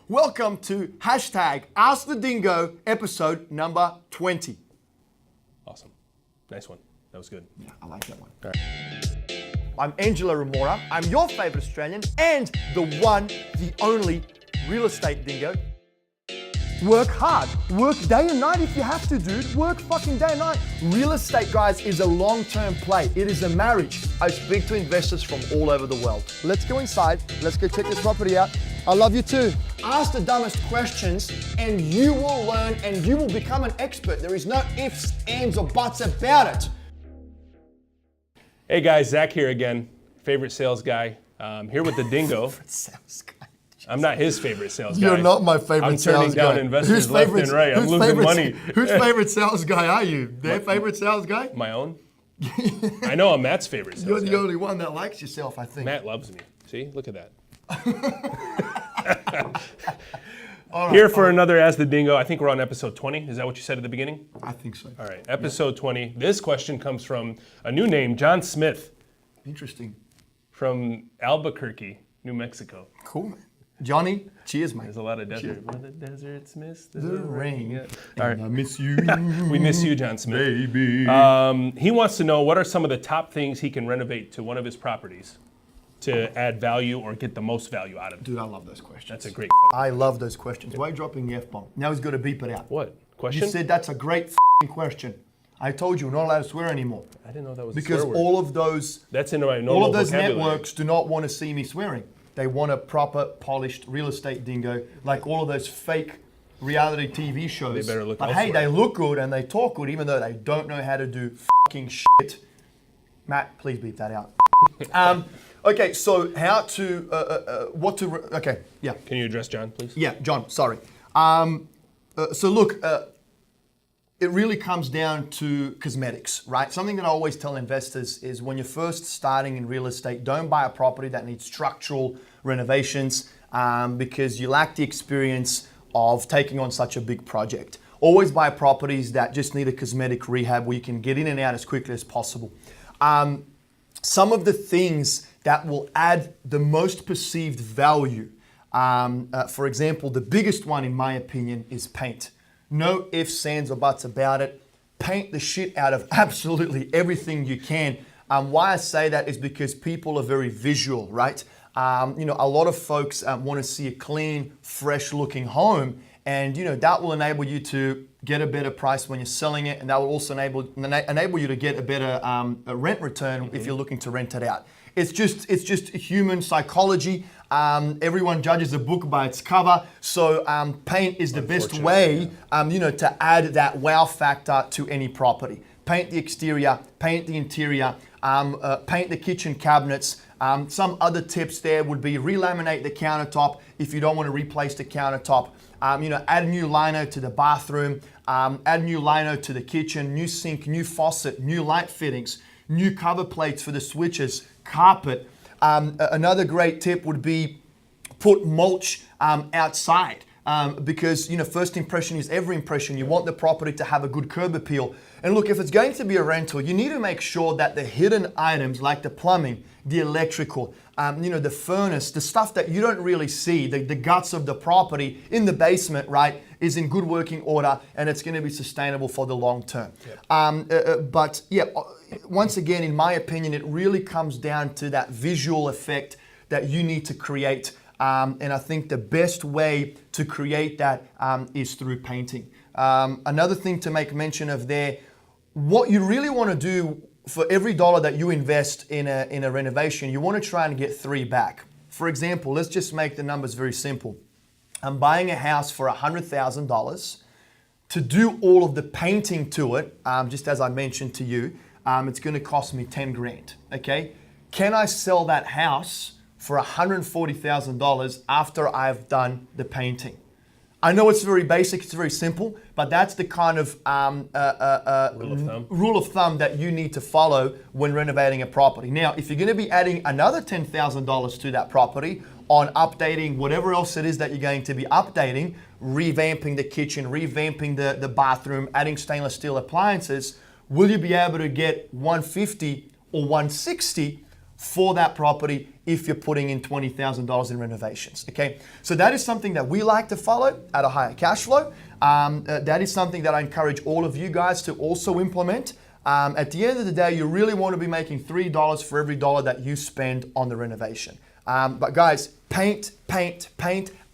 Welcome to hashtag Ask the Dingo episode number 20. Awesome. Nice one. That was good. Yeah, I like that one. All right. I'm Engelo. I'm your favorite Australian and the one, the only real estate dingo. Work hard. Work day and night if you have to, dude. Work fucking day and night. Real estate, guys, is a long-term play. It is a marriage. I speak to investors from all over the world. Let's go inside. Let's go check this property out. I love you too. Ask the dumbest questions and you will learn and you will become an expert. There is no ifs, ands, or buts about it. Hey guys, Zach here again. Favorite sales guy. Here with the dingo. Favorite sales guy. I'm not his favorite sales guy. You're not my favorite sales guy. I'm turning down investors left and right. I'm losing money. Whose favorite sales guy are you? Their favorite sales guy? My own? I know I'm Matt's favorite sales You're guy. the only one that likes yourself, I think. Matt loves me. See? Look at that. Right, Here for another Ask the Dingo. I think we're on episode 20. Is that what you said at the beginning? I think so. All right, episode 20. This question comes from a new name, John Smith, Interesting. from Albuquerque, New Mexico. Cool, man. Johnny, cheers, mate. There's a lot of desert. Where the deserts miss the rain. Yeah. And All right. I miss you. We miss you, John Smith. Baby. He wants to know what are some of the top things he can renovate to one of his properties to add value or get the most value out of it. Dude, I love those questions. That's a great I love those questions. Why are you dropping the F-bomb? Now he's got to beep it out. What? Question? You said that's a great question. I told you we're not allowed to swear anymore. I didn't know that was Because a swear word. all of those That's in my normal all of those vocabulary. networks do not want to see me swearing. They want a proper, polished real estate dingo, like all of those fake reality TV shows. They better look But hey, elsewhere. they look good and they talk good, even though they don't know how to do fucking shit. Matt, please beep that out. Okay, so how to, okay, yeah. Can you address John, please? Yeah, John, sorry. So look, it really comes down to cosmetics, right? Something that I always tell investors is when you're first starting in real estate, don't buy a property that needs structural renovations because you lack the experience of taking on such a big project. Always buy properties that just need a cosmetic rehab where you can get in and out as quickly as possible. Some of the things that will add the most perceived value, for example, the biggest one in my opinion is paint. No ifs, ands, or buts about it. Paint the shit out of absolutely everything you can. Why I say that is because people are very visual, right? You know, a lot of folks want to see a clean, fresh-looking home, and you know that will enable you to get a better price when you're selling it, and that will also enable you to get a better rent return if you're looking to rent it out. It's just human psychology. Everyone judges a book by its cover, so paint is the best way, you know, to add that wow factor to any property. Paint the exterior, paint the interior, paint the kitchen cabinets. Some other tips there would be relaminate the countertop if you don't want to replace the countertop. You know, add new lino to the bathroom, add new lino to the kitchen, new sink, new faucet, new light fittings, new cover plates for the switches, carpet. Another great tip would be put mulch outside because, you know, first impression is every impression. You want the property to have a good curb appeal. And look, if it's going to be a rental, you need to make sure that the hidden items like the plumbing, the electrical, you know, the furnace, the stuff that you don't really see, the guts of the property in the basement, right, is in good working order and it's going to be sustainable for the long term. Yep. But yeah, once again, in my opinion, it really comes down to that visual effect that you need to create. And I think the best way to create that is through painting. Another thing to make mention of there, what you really want to do for every dollar that you invest in a renovation, you want to try and get 3 back. For example, let's just make the numbers very simple. I'm buying a house for $100,000. To do all of the painting to it, just as I mentioned to you, it's going to cost me 10 grand, okay? Can I sell that house for $140,000 after I've done the painting? I know it's very basic, it's very simple, but that's the kind of rule of thumb that you need to follow when renovating a property. Now, if you're going to be adding another $10,000 to that property on updating whatever else it is that you're going to be updating, revamping the kitchen, revamping the bathroom, adding stainless steel appliances, will you be able to get $150 or $160 for that property if you're putting in $20,000 in renovations, okay? So that is something that we like to follow at a higher cash flow. That is something that I encourage all of you guys to also implement. At the end of the day, you really want to be making $3 for every dollar that you spend on the renovation. But guys, paint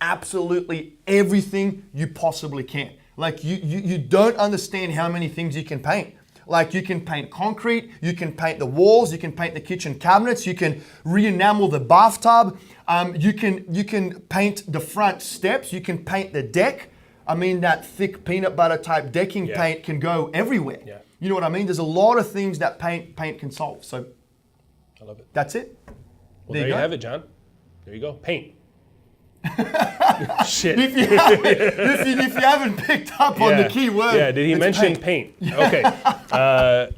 absolutely everything you possibly can. Like you don't understand how many things you can paint. Like you can paint concrete, you can paint the walls, you can paint the kitchen cabinets, you can re-enamel the bathtub, you can paint the front steps, you can paint the deck. I mean, that thick peanut butter type decking paint can go everywhere. Yeah. You know what I mean? There's a lot of things that paint can solve. So I love it. That's it. Well, there you have it, John. There you go. Paint. Shit. If you haven't picked up on the key word. Yeah, did he mention paint? Okay.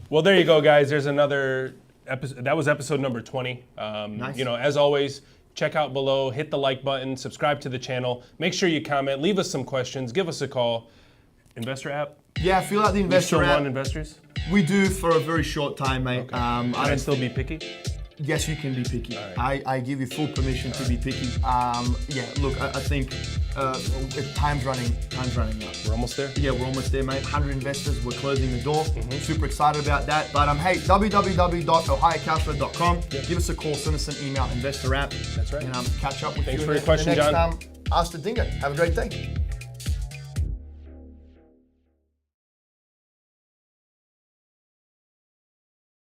Well, there you go, guys. There's another episode. That was episode number 20. Nice. You know, as always, check out below, hit the like button, subscribe to the channel. Make sure you comment, leave us some questions, give us a call. Investor app? Yeah, fill out the investor you still app. want investors? We do for a very short time, mate. Okay. Can I still be picky? Yes, you can be picky. Right. I give you full permission to be picky. Yeah, look, I think time's running out. We're almost there? Yeah, we're almost there, mate. 100 investors, we're closing the door. Super excited about that. But hey, www.ohiocashflow.com. Give us a call, send us an email, investor app. That's right. And catch up with Thanks you for your in question, the next John. Ask the Dingo. Have a great day.